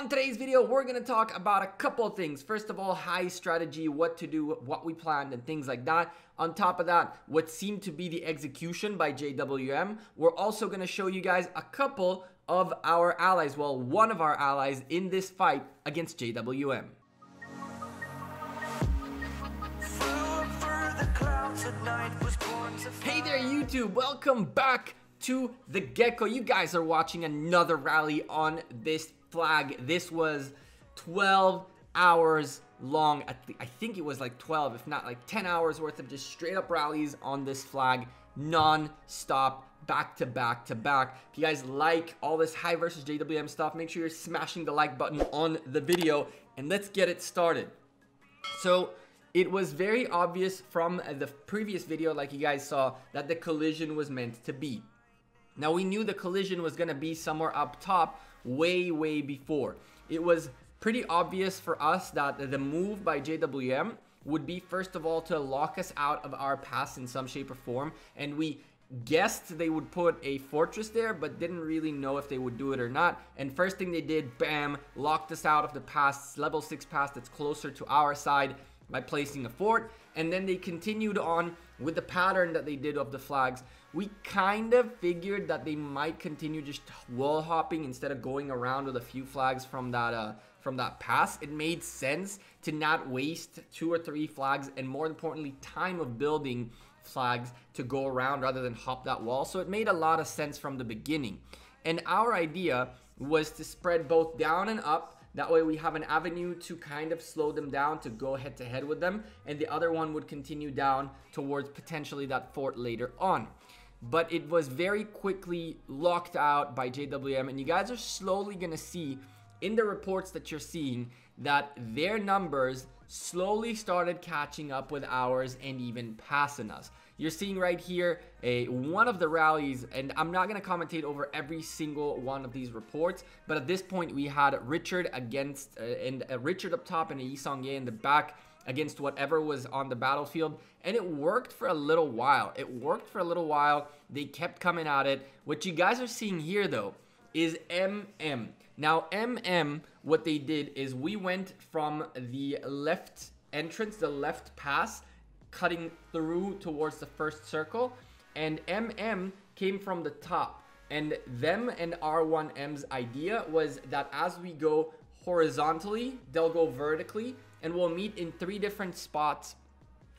On today's video, we're going to talk about a couple of things. First of all, high strategy, what to do, what we planned, and things like that. On top of that, what seemed to be the execution by JWM. We're also going to show you guys a couple of our allies, well, one of our allies in this fight against JWM. Hey there, YouTube. Welcome back to the Gekko. You guys are watching another rally on this flag. This was 12 hours long. I think it was like 12, if not like 10 hours worth of just straight up rallies on this flag, non-stop, back to back to back. If you guys like all this high versus JWM stuff, make sure you're smashing the like button on the video, and let's get it started. So it was very obvious from the previous video, like you guys saw, that the collision was meant to be. Now, we knew the collision was going to be somewhere up top way before. It was pretty obvious for us that the move by JWM would be, first of all, to lock us out of our pass in some shape or form. And we guessed they would put a fortress there, but didn't really know if they would do it or not. And first thing they did, bam, locked us out of the pass, level 6 pass that's closer to our side, by placing a fort. And then they continued on with the pattern that they did of the flags. We kind of figured that they might continue just wall hopping instead of going around with a few flags from that pass. It made sense to not waste 2 or 3 flags, and more importantly, time of building flags to go around rather than hop that wall. So it made a lot of sense from the beginning. And our idea was to spread both down and up. That way we have an avenue to kind of slow them down, to go head to head with them, and the other one would continue down towards potentially that fort later on. But it was very quickly locked out by JWM, and you guys are slowly going to see in the reports that you're seeing that their numbers slowly started catching up with ours and even passing us. You're seeing right here one of the rallies, and I'm not going to commentate over every single one of these reports, but at this point we had Richard against Richard up top and Yi Song-ye in the back against whatever was on the battlefield, and it worked for a little while. They kept coming at it. What you guys are seeing here though is MM. Now MM, what they did is we went from the left entrance, the left pass, cutting through towards the first circle, and MM came from the top, and them and R1M's idea was that as we go horizontally, they'll go vertically, and we'll meet in 3 different spots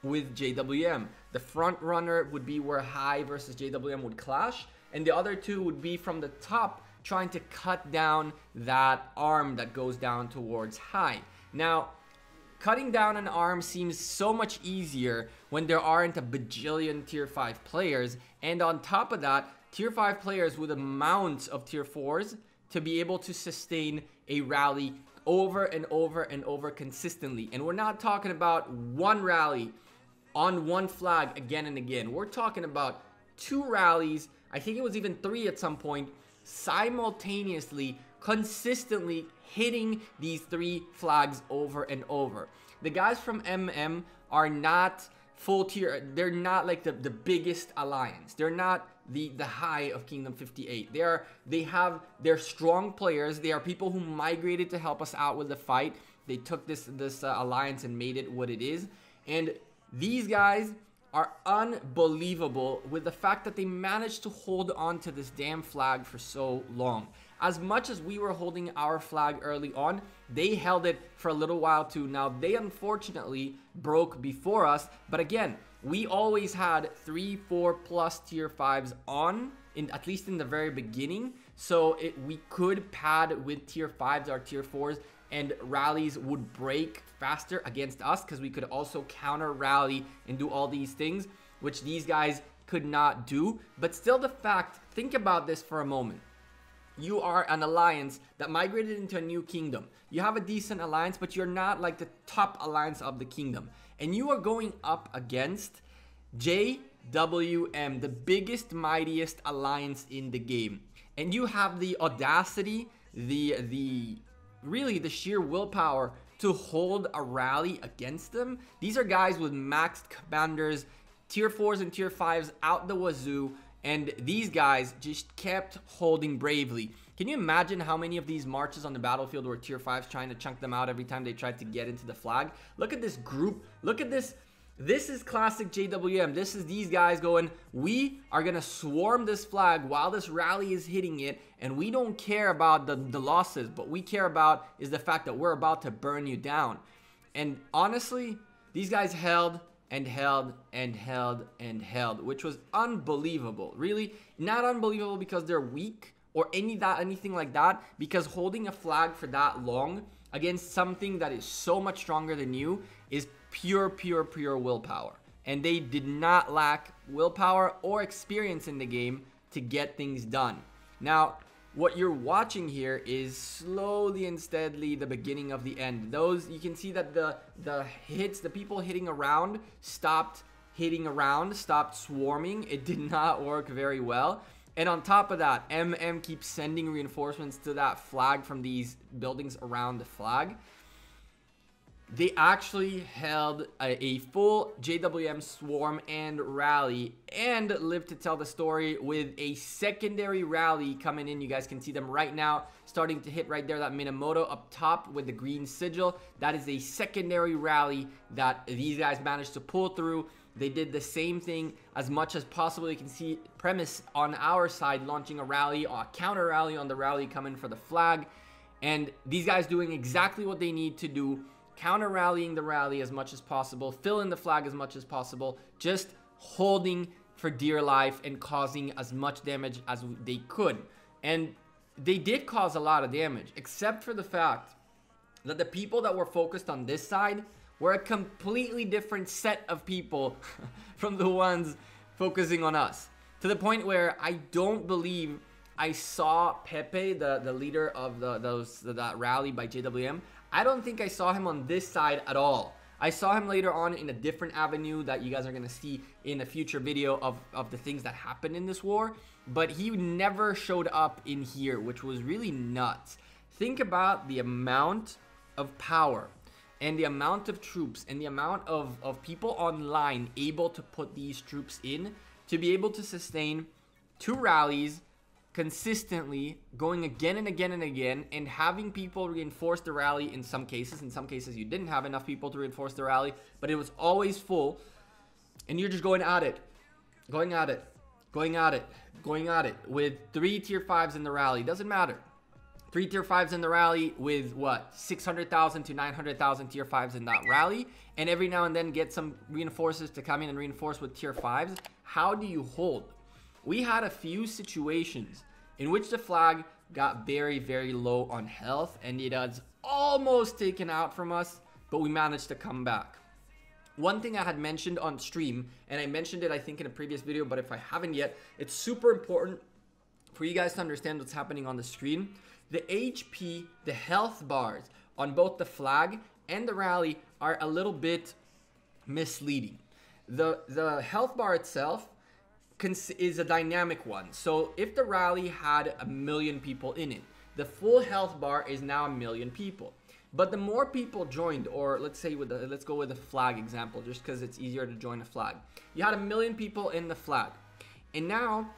with JWM. The front runner would be where High versus JWM would clash, and the other 2 would be from the top, trying to cut down that arm that goes down towards High. Now, cutting down an arm seems so much easier when there aren't a bajillion tier 5 players, and on top of that, tier 5 players with amounts of tier 4s to be able to sustain a rally over and over and over consistently. And we're not talking about one rally on one flag again and again. We're talking about 2 rallies, I think it was even 3 at some point, simultaneously, consistently hitting these 3 flags over and over. The guys from MM are not full tier. They're not like the biggest alliance. They're not the High of Kingdom 58. They're strong players. They are people who migrated to help us out with the fight. They took this alliance and made it what it is. And these guys are unbelievable with the fact that they managed to hold on to this damn flag for so long. As much as we were holding our flag early on, they held it for a little while too. Now, they unfortunately broke before us, but again, we always had 3, 4 plus tier 5s on, at least in the very beginning, so we could pad with tier 5s or tier 4s, and rallies would break faster against us because we could also counter rally and do all these things, which these guys could not do. But still, the fact, think about this for a moment. You are an alliance that migrated into a new kingdom. You have a decent alliance, but you're not like the top alliance of the kingdom. And you are going up against JWM, the biggest, mightiest alliance in the game. And you have the audacity, really the sheer willpower to hold a rally against them. These are guys with maxed commanders, tier 4s and tier 5s out the wazoo, And these guys just kept holding bravely. Can you imagine how many of these marches on the battlefield were tier 5s trying to chunk them out every time they tried to get into the flag? Look at this group. Look at this. This is classic JWM. This is these guys going, we are going to swarm this flag while this rally is hitting it, and we don't care about the losses. What we care about is the fact that we're about to burn you down. And honestly, these guys held and held and held and held, which was unbelievable. Really, not unbelievable because they're weak or anything like that, because holding a flag for that long against something that is so much stronger than you is pure willpower. And they did not lack willpower or experience in the game to get things done. Now, what you're watching here is slowly and steadily the beginning of the end. Those, you can see that the hits, the people hitting around stopped hitting around, stopped swarming. It did not work very well. And on top of that, MM keeps sending reinforcements to that flag from these buildings around the flag. They actually held a full JWM swarm and rally and lived to tell the story with a secondary rally coming in. You guys can see them right now starting to hit right there, that Minamoto up top with the green sigil. That is a secondary rally that these guys managed to pull through. They did the same thing as much as possible. You can see Premise on our side launching a rally, a counter rally on the rally coming for the flag. And these guys doing exactly what they need to do, counter rallying the rally as much as possible, fill in the flag as much as possible, just holding for dear life and causing as much damage as they could. And they did cause a lot of damage, except for the fact that the people that were focused on this side were a completely different set of people from the ones focusing on us. To the point where I don't believe I saw Pepe, the leader of that rally by JWM. I don't think I saw him on this side at all. I saw him later on in a different avenue that you guys are going to see in a future video of the things that happened in this war. But he never showed up in here, which was really nuts. Think about the amount of power and the amount of troops and the amount of people online able to put these troops in to be able to sustain 2 rallies consistently, going again and again and again, and having people reinforce the rally in some cases. In some cases, you didn't have enough people to reinforce the rally, but it was always full, and you're just going at it, going at it, going at it, going at it, with 3 tier 5s in the rally. Doesn't matter. 3 tier 5s in the rally with, what, 600,000 to 900,000 tier 5s in that rally, and every now and then get some reinforcers to come in and reinforce with tier 5s. How do you hold? We had a few situations in which the flag got very low on health, and it was almost taken out from us, but we managed to come back. One thing I had mentioned on stream, and I mentioned it I think in a previous video, but if I haven't yet, it's super important for you guys to understand what's happening on the screen. The HP, the health bars on both the flag and the rally are a little bit misleading. The health bar itself is a dynamic one. So if the rally had 1 million people in it, the full health bar is now 1 million people. But the more people joined, or let's say let's go with the flag example, just because it's easier to join a flag. You had 1 million people in the flag, and now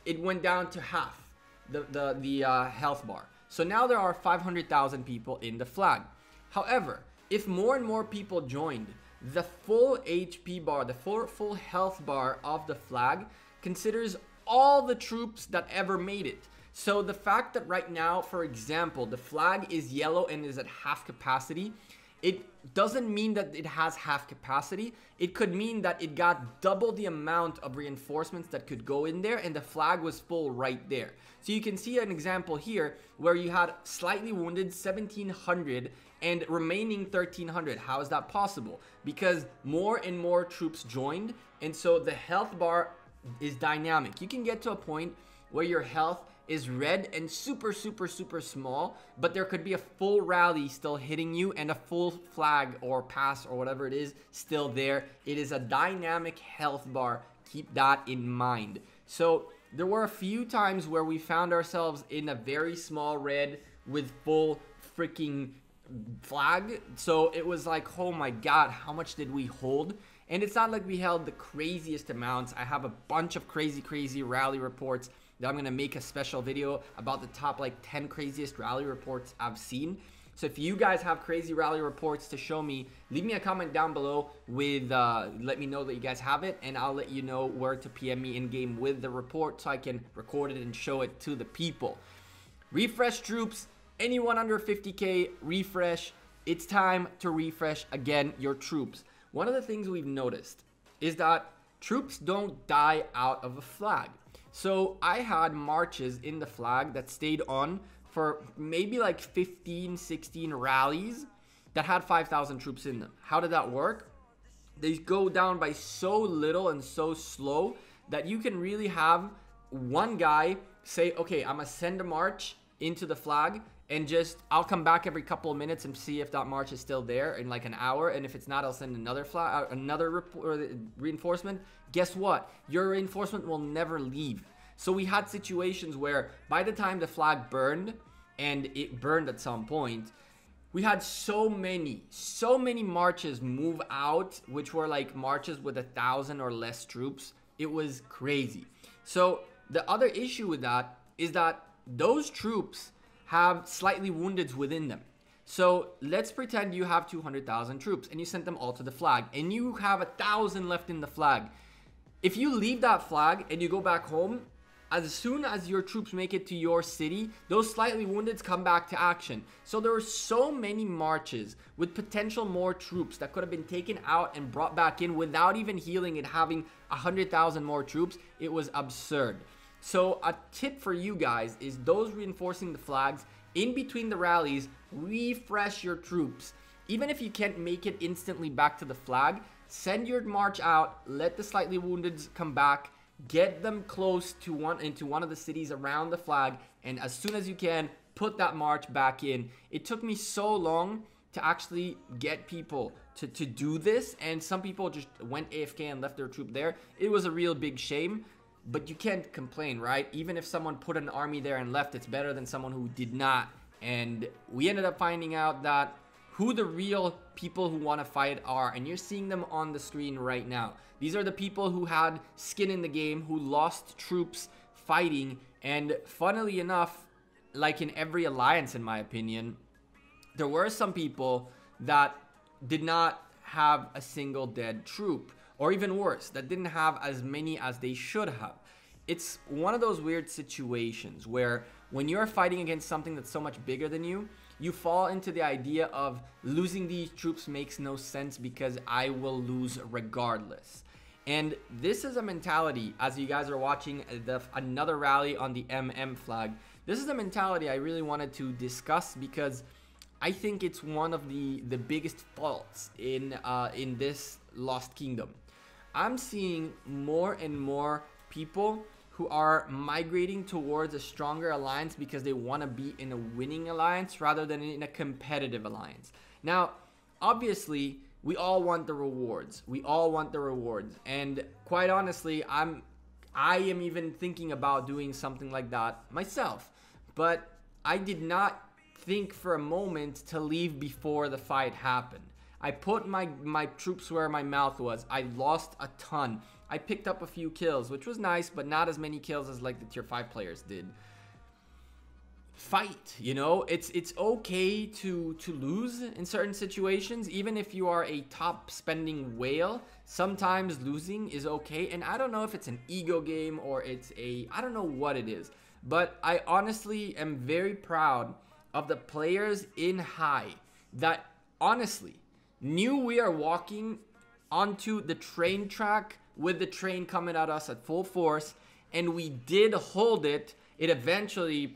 it went down to half the health bar. So now there are 500,000 people in the flag. However, if more and more people joined, the full HP bar, the full health bar of the flag considers all the troops that ever made it. So the fact that right now, for example, the flag is yellow and is at half capacity, it doesn't mean that it has half capacity. It could mean that it got double the amount of reinforcements that could go in there, and the flag was full right there. So you can see an example here where you had slightly wounded 1,700 and remaining 1,300. How is that possible? Because more and more troops joined, and so the health bar is dynamic. You can get to a point where your health is red and super small, but there could be a full rally still hitting you and a full flag or pass or whatever it is still there. It is a dynamic health bar. Keep that in mind. So there were a few times where we found ourselves in a very small red with full freaking flag. So it was like, oh my god, how much did we hold? And it's not like we held the craziest amounts. I have a bunch of crazy rally reports that I'm gonna make a special video about the top like 10 craziest rally reports I've seen. So if you guys have crazy rally reports to show me, leave me a comment down below with let me know that you guys have it, and I'll let you know where to PM me in game with the report so I can record it and show it to the people. Refresh troops, anyone under 50k, refresh. It's time to refresh again your troops. One of the things we've noticed is that troops don't die out of a flag. So I had marches in the flag that stayed on for maybe like 15, 16 rallies that had 5,000 troops in them. How did that work? They go down by so little and so slow that you can really have one guy say, okay, I'm gonna send a march into the flag, and just I'll come back every couple of minutes and see if that march is still there in like an hour, and if it's not, I'll send another reinforcement. Guess what? Your reinforcement will never leave. So we had situations where by the time the flag burned, and it burned at some point, we had so many marches move out, which were like marches with 1,000 or less troops. It was crazy. So the other issue with that is that those troops have slightly woundeds within them. So let's pretend you have 200,000 troops and you sent them all to the flag, and you have 1,000 left in the flag. If you leave that flag and you go back home, as soon as your troops make it to your city, those slightly woundeds come back to action. So there were so many marches with potential more troops that could have been taken out and brought back in without even healing and having 100,000 more troops. It was absurd. So a tip for you guys is those reinforcing the flags, in between the rallies, refresh your troops. Even if you can't make it instantly back to the flag, send your march out, let the slightly wounded come back, get them close to one of the cities around the flag, and as soon as you can, put that march back in. It took me so long to actually get people to do this, and some people just went AFK and left their troop there. It was a real big shame. But you can't complain, right? Even if someone put an army there and left, it's better than someone who did not. And we ended up finding out that who the real people who want to fight are, and you're seeing them on the screen right now. These are the people who had skin in the game, who lost troops fighting, and funnily enough, like in every alliance in my opinion, there were some people that did not have a single dead troop. Or even worse, that didn't have as many as they should have. It's one of those weird situations where when you're fighting against something that's so much bigger than you, you fall into the idea of losing these troops makes no sense because I will lose regardless. And this is a mentality, as you guys are watching another rally on the MM flag, this is a mentality I really wanted to discuss because I think it's one of the biggest faults in this Lost Kingdom. I'm seeing more and more people who are migrating towards a stronger alliance because they want to be in a winning alliance rather than in a competitive alliance. Now, obviously, we all want the rewards. We all want the rewards. And quite honestly, I am even thinking about doing something like that myself. But I did not think for a moment to leave before the fight happened. I put my troops where my mouth was. I lost a ton. I picked up a few kills, which was nice, but not as many kills as like the tier 5 players did. Fight, you know? It's okay to lose in certain situations. Even if you are a top spending whale, sometimes losing is okay. And I don't know if it's an ego game or it's I don't know what it is. But I honestly am very proud of the players in high that honestly knew we are walking onto the train track with the train coming at us at full force, and we did hold it. It eventually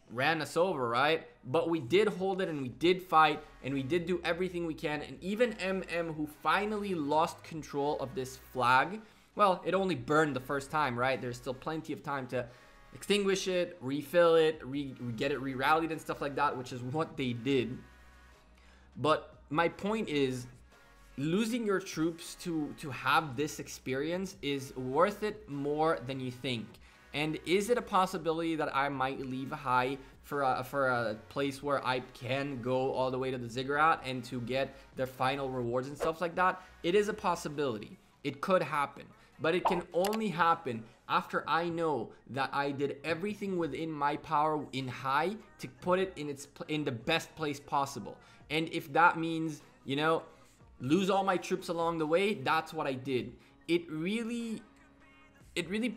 ran us over, right? But we did hold it, and we did fight, and we did do everything we can. And even MM, who finally lost control of this flag, well, it only burned the first time, right? There's still plenty of time to extinguish it, refill it, get it re-rallied and stuff like that, which is what they did. But my point is, losing your troops to have this experience is worth it more than you think. And is it a possibility that I might leave high for a place where I can go all the way to the ziggurat and to get their final rewards and stuff like that, it is a possibility. It could happen, but it can only happen after I know that I did everything within my power in high to put it in the best place possible. And if that means, you know, lose all my troops along the way, that's what I did. It really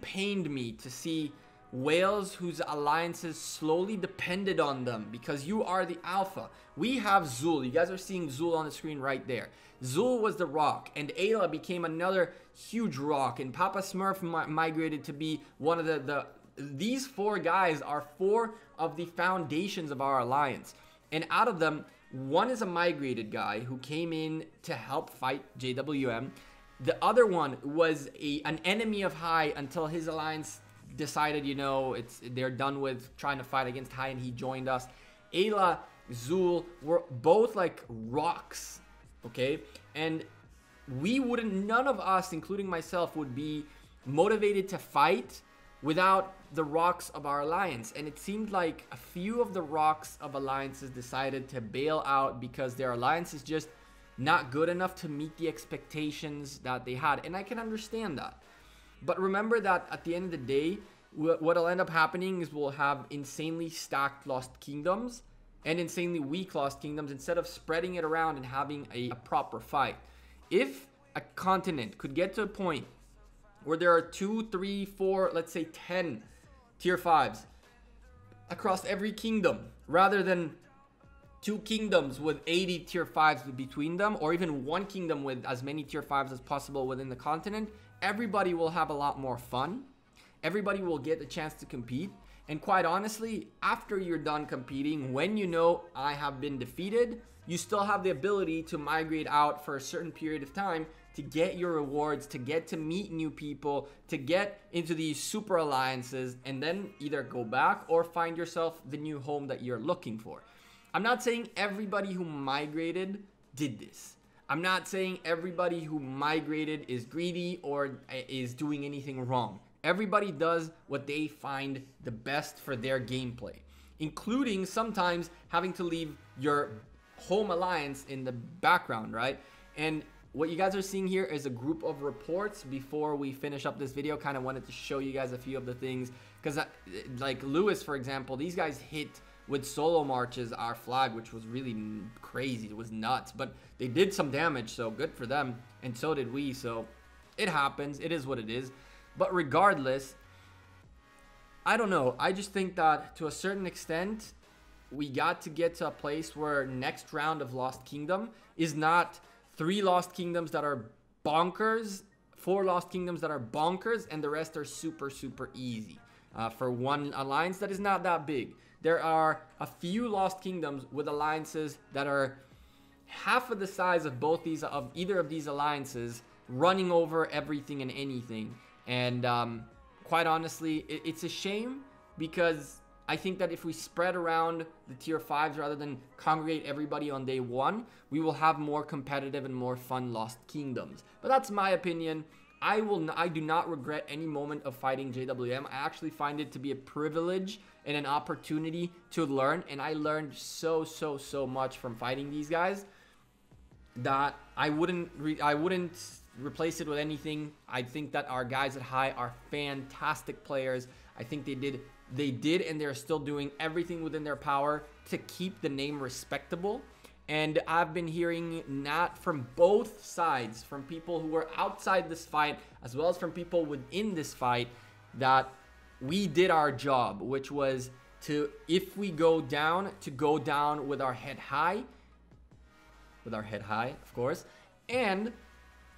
pained me to see whales whose alliances slowly depended on them, because you are the alpha. We have Zul. You guys are seeing Zul on the screen right there. Zul was the rock, and Ayla became another huge rock, and Papa Smurf migrated to be one of these four guys are four of the foundations of our alliance. And out of them, one is a migrated guy who came in to help fight JWM. The other one was an enemy of high until his alliance decided, you know, they're done with trying to fight against high, and he joined us. Ayla, Zul were both like rocks, okay? And none of us, including myself, would be motivated to fight without the rocks of our alliance. And it seemed like a few of the rocks of alliances decided to bail out because their alliance is just not good enough to meet the expectations that they had. And I can understand that. But remember that at the end of the day, what'll end up happening is we'll have insanely stacked Lost Kingdoms and insanely weak Lost Kingdoms instead of spreading it around and having a proper fight. If a continent could get to a point where there are 2, 3, 4, let's say 10 tier 5s across every kingdom, rather than 2 kingdoms with 80 tier 5s between them, or even 1 kingdom with as many tier 5s as possible within the continent, everybody will have a lot more fun. Everybody will get a chance to compete. And quite honestly, after you're done competing, when you know I have been defeated, you still have the ability to migrate out for a certain period of time to get your rewards, to get to meet new people, to get into these super alliances, and then either go back or find yourself the new home that you're looking for. I'm not saying everybody who migrated did this. I'm not saying everybody who migrated is greedy or is doing anything wrong. Everybody does what they find the best for their gameplay, including sometimes having to leave your home alliance in the background, right? And what you guys are seeing here is a group of reports. Before we finish up this video, kind of wanted to show you guys a few of the things, because like Lewis, for example, these guys hit with solo marches our flag, which was really crazy. It was nuts, but they did some damage, so good for them, and so did we. So it happens. It is what it is. But regardless, I don't know. I just think that to a certain extent, we got to get to a place where next round of Lost Kingdom is not 3 Lost Kingdoms that are bonkers, 4 Lost Kingdoms that are bonkers, and the rest are super, super easy. For one alliance that is not that big. There are a few Lost Kingdoms with alliances that are half of the size of either of these alliances, running over everything and anything. And quite honestly, it's a shame, because I think that if we spread around the tier 5s rather than congregate everybody on day 1, we will have more competitive and more fun Lost Kingdoms. But that's my opinion. I do not regret any moment of fighting JWM. I actually find it to be a privilege and an opportunity to learn, and I learned so much from fighting these guys that I wouldn't replace it with anything. I think that our guys at high are fantastic players. I think they did and they're still doing everything within their power to keep the name respectable. And I've been hearing that from both sides, from people who were outside this fight as well as from people within this fight, that we did our job, which was to, if we go down, to go down with our head high, of course, and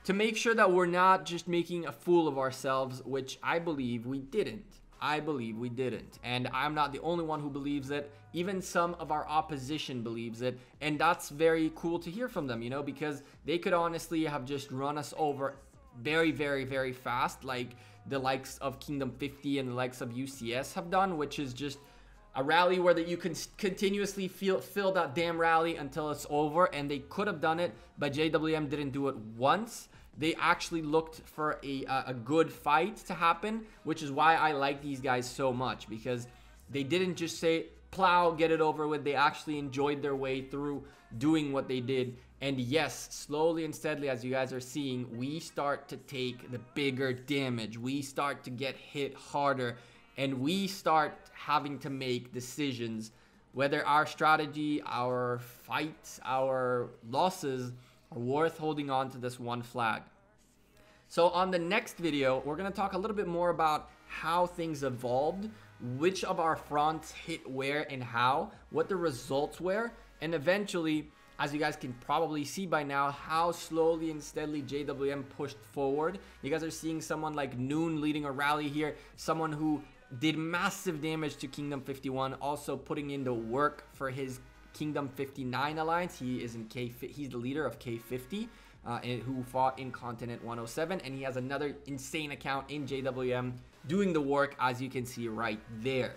to make sure that we're not just making a fool of ourselves, which I believe we didn't. And I'm not the only one who believes it. Even some of our opposition believes it, and that's very cool to hear from them, you know, because they could honestly have just run us over very fast, like the likes of Kingdom 50 and the likes of UCS have done, which is just a rally where that you can continuously fill that damn rally until it's over. And they could have done it, but JWM didn't do it once. They actually looked for a good fight to happen, which is why I like these guys so much, because they didn't just say, plow, get it over with. They actually enjoyed their way through doing what they did. And yes, slowly and steadily, as you guys are seeing, we start to take the bigger damage. We start to get hit harder, and we start having to make decisions whether our strategy, our fights, our losses are worth holding on to this one flag. So on the next video, we're going to talk a little bit more about how things evolved, which of our fronts hit where and how, what the results were, and eventually, as you guys can probably see by now, how slowly and steadily JWM pushed forward. You guys are seeing someone like Noon leading a rally here, someone who did massive damage to Kingdom 51, also putting in the work for his Kingdom 59 alliance. He is in he's the leader of K50, who fought in Continent 107, and he has another insane account in JWM doing the work, as you can see right there.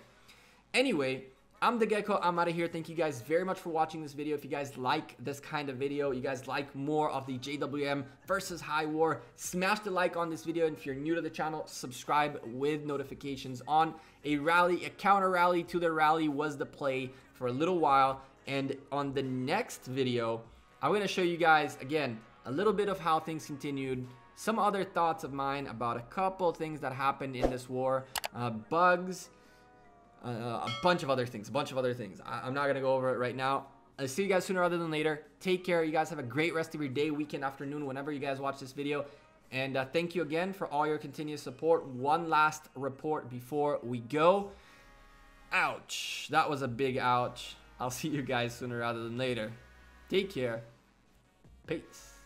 Anyway, I'm the Gekko. I'm out of here. Thank you guys very much for watching this video. If you guys like this kind of video, you guys like more of the JWM versus High War, smash the like on this video. And if you're new to the channel, subscribe with notifications on. A counter rally to the rally was the play for a little while. And on the next video, I'm going to show you guys, again, a little bit of how things continued, some other thoughts of mine about a couple things that happened in this war, bugs, a bunch of other things. I'm not gonna go over it right now. I'll see you guys sooner rather than later. Take care. You guys have a great rest of your day, weekend, afternoon, whenever you guys watch this video. And thank you again for all your continuous support. One last report before we go. Ouch, that was a big ouch. I'll see you guys sooner rather than later. Take care. Peace.